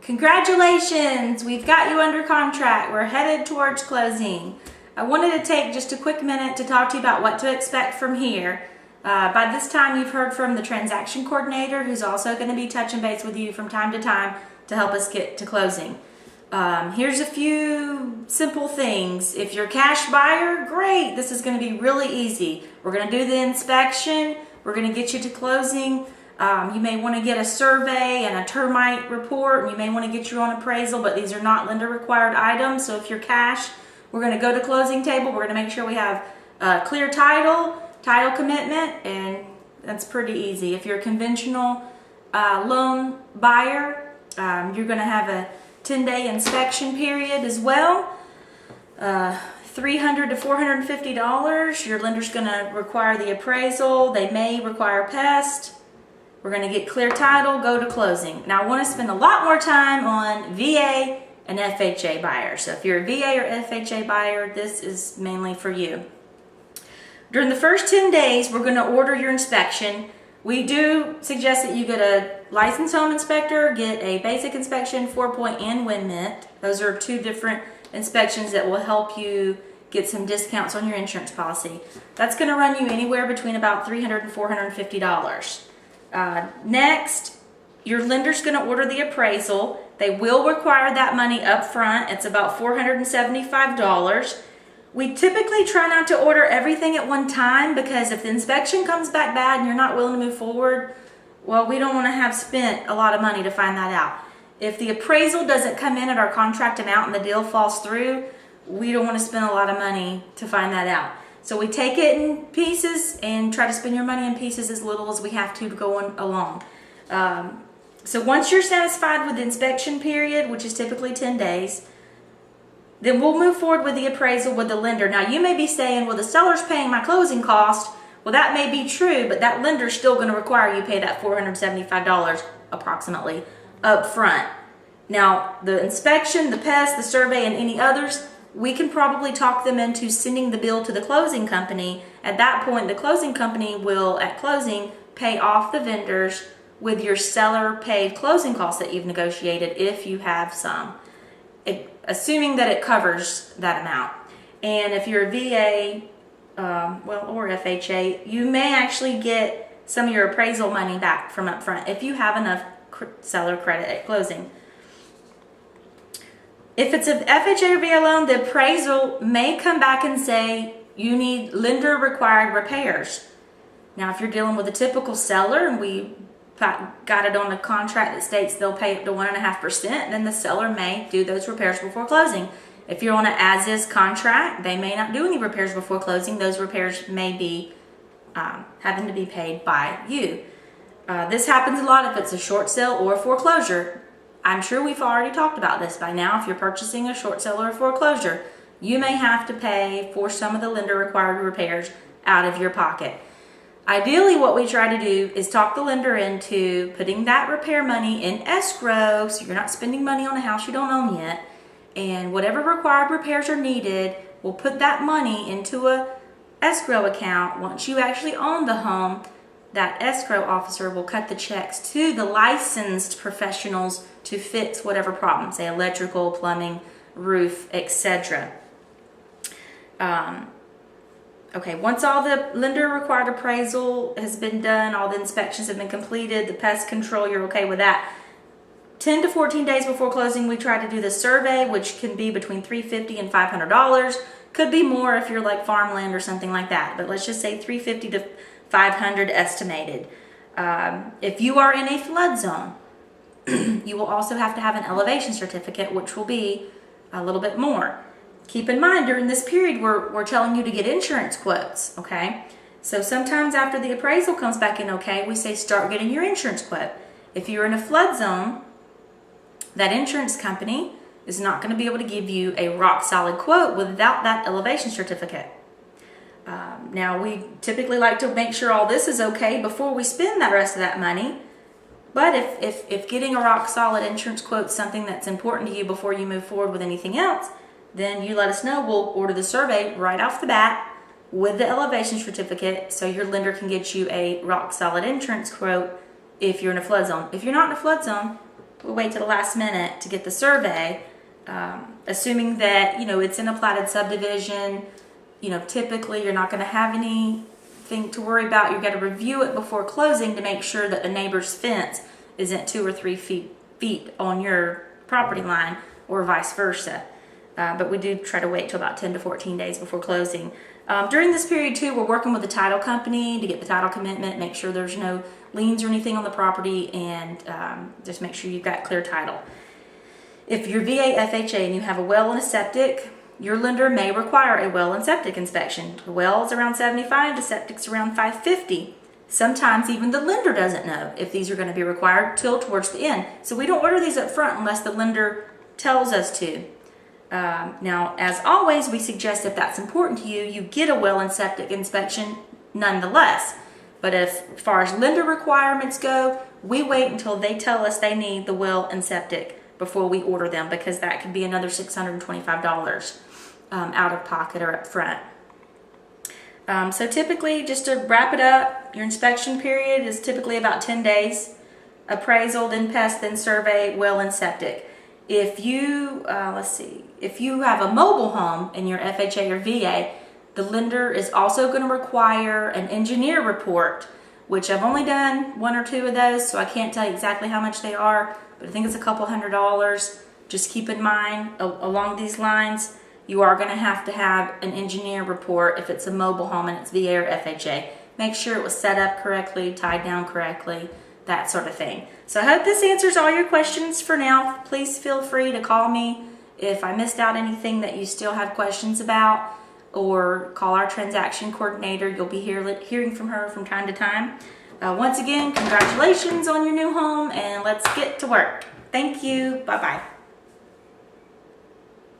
Congratulations! We've got you under contract. We're headed towards closing. I wanted to take just a quick minute to talk to you about what to expect from here. By this time, you've heard from the transaction coordinator, who's also going to be touching base with you from time to help us get to closing. Here's a few simple things. If you're a cash buyer, great. This is going to be really easy. We're going to do the inspection. We're going to get you to closing. You may want to get a survey and a termite report, and you may want to get your own appraisal, but these are not lender required items. So if you're cash, we're going to go to closing table. We're going to make sure we have clear title commitment, and that's pretty easy. If you're a conventional loan buyer, you're going to have a 10-day inspection period as well. $300 to $450. Your lender's going to require the appraisal. They may require pest. We're going to get clear title, go to closing. Now I want to spend a lot more time on VA and FHA buyers. So if you're a VA or FHA buyer, this is mainly for you. During the first 10 days, we're going to order your inspection. We do suggest that you get a licensed home inspector, get a basic inspection, 4-point and wind mint. Those are two different inspections that will help you get some discounts on your insurance policy. That's going to run you anywhere between about $300 and $450. Next, your lender's going to order the appraisal. They will require that money up front. It's about $475. We typically try not to order everything at one time, because if the inspection comes back bad and you're not willing to move forward, well, we don't want to have spent a lot of money to find that out. If the appraisal doesn't come in at our contract amount and the deal falls through, we don't want to spend a lot of money to find that out. So we take it in pieces and try to spend your money in pieces as little as we have to go along. So once you're satisfied with the inspection period, which is typically 10 days, then we'll move forward with the appraisal with the lender. Now you may be saying, well, the seller's paying my closing cost. Well, that may be true, but that lender's still going to require you pay that $475 approximately up front. Now the inspection, the pest, the survey, and any others, we can probably talk them into sending the bill to the closing company. At that point, the closing company will, at closing, pay off the vendors with your seller paid closing costs that you've negotiated, if you have some, assuming that it covers that amount. And if you're a VA, or FHA, you may actually get some of your appraisal money back from up front if you have enough seller credit at closing. If it's an FHA or VA loan, the appraisal may come back and say you need lender required repairs. Now, if you're dealing with a typical seller and we got it on a contract that states they'll pay up to 1.5%, then the seller may do those repairs before closing. If you're on an as-is contract, they may not do any repairs before closing. Those repairs may be having to be paid by you. This happens a lot if it's a short sale or a foreclosure. I'm sure we've already talked about this by now. If you're purchasing a short sale or a foreclosure, you may have to pay for some of the lender required repairs out of your pocket. Ideally, what we try to do is talk the lender into putting that repair money in escrow, so you're not spending money on a house you don't own yet, and whatever required repairs are needed, we'll put that money into a escrow account. Once you actually own the home, that escrow officer will cut the checks to the licensed professionals to fix whatever problem, say electrical, plumbing, roof, etc. Okay, once all the lender required appraisal has been done, all the inspections have been completed, the pest control, you're okay with that. 10 to 14 days before closing, we try to do the survey, which can be between $350 and $500. Could be more if you're like farmland or something like that, but let's just say $350 to $500 estimated. If you are in a flood zone, you will also have to have an elevation certificate, which will be a little bit more. Keep in mind, during this period, we're telling you to get insurance quotes, okay? So sometimes after the appraisal comes back in okay, we say start getting your insurance quote. If you're in a flood zone, that insurance company is not going to be able to give you a rock solid quote without that elevation certificate. Now, we typically like to make sure all this is okay before we spend the rest of that money. But if getting a rock solid insurance quote is something that's important to you before you move forward with anything else, then you let us know. We'll order the survey right off the bat with the elevation certificate so your lender can get you a rock solid insurance quote if you're in a flood zone. If you're not in a flood zone, wait to the last minute to get the survey, assuming that, it's in a platted subdivision, typically you're not going to have anything to worry about. You're going to review it before closing to make sure that the neighbor's fence isn't 2 or 3 feet on your property line, or vice versa. But we do try to wait till about 10 to 14 days before closing. During this period too, we're working with the title company to get the title commitment, make sure there's no liens or anything on the property, and just make sure you've got clear title. If you're VA FHA and you have a well and a septic, your lender may require a well and septic inspection. The well is around $75, the septic's around $550. Sometimes even the lender doesn't know if these are going to be required till towards the end. So we don't order these up front unless the lender tells us to. Now, as always, we suggest if that's important to you, you get a well and septic inspection nonetheless. But as far as lender requirements go, we wait until they tell us they need the well and septic before we order them, because that could be another $625 out of pocket or up front. So typically, just to wrap it up, your inspection period is typically about 10 days. Appraisal, then pest, then survey, well and septic. If you, if you have a mobile home in your FHA or VA, the lender is also going to require an engineer report, which I've only done 1 or 2 of those, so I can't tell you exactly how much they are, but I think it's a couple $100. Just keep in mind, along these lines, you are going to have an engineer report if it's a mobile home and it's VA or FHA. Make sure it was set up correctly, tied down correctly, that sort of thing. So I hope this answers all your questions for now. Please feel free to call me if I missed out anything that you still have questions about, or call our transaction coordinator. You'll be hearing from her from time to time. Once again, congratulations on your new home, and let's get to work. Thank you. Bye-bye.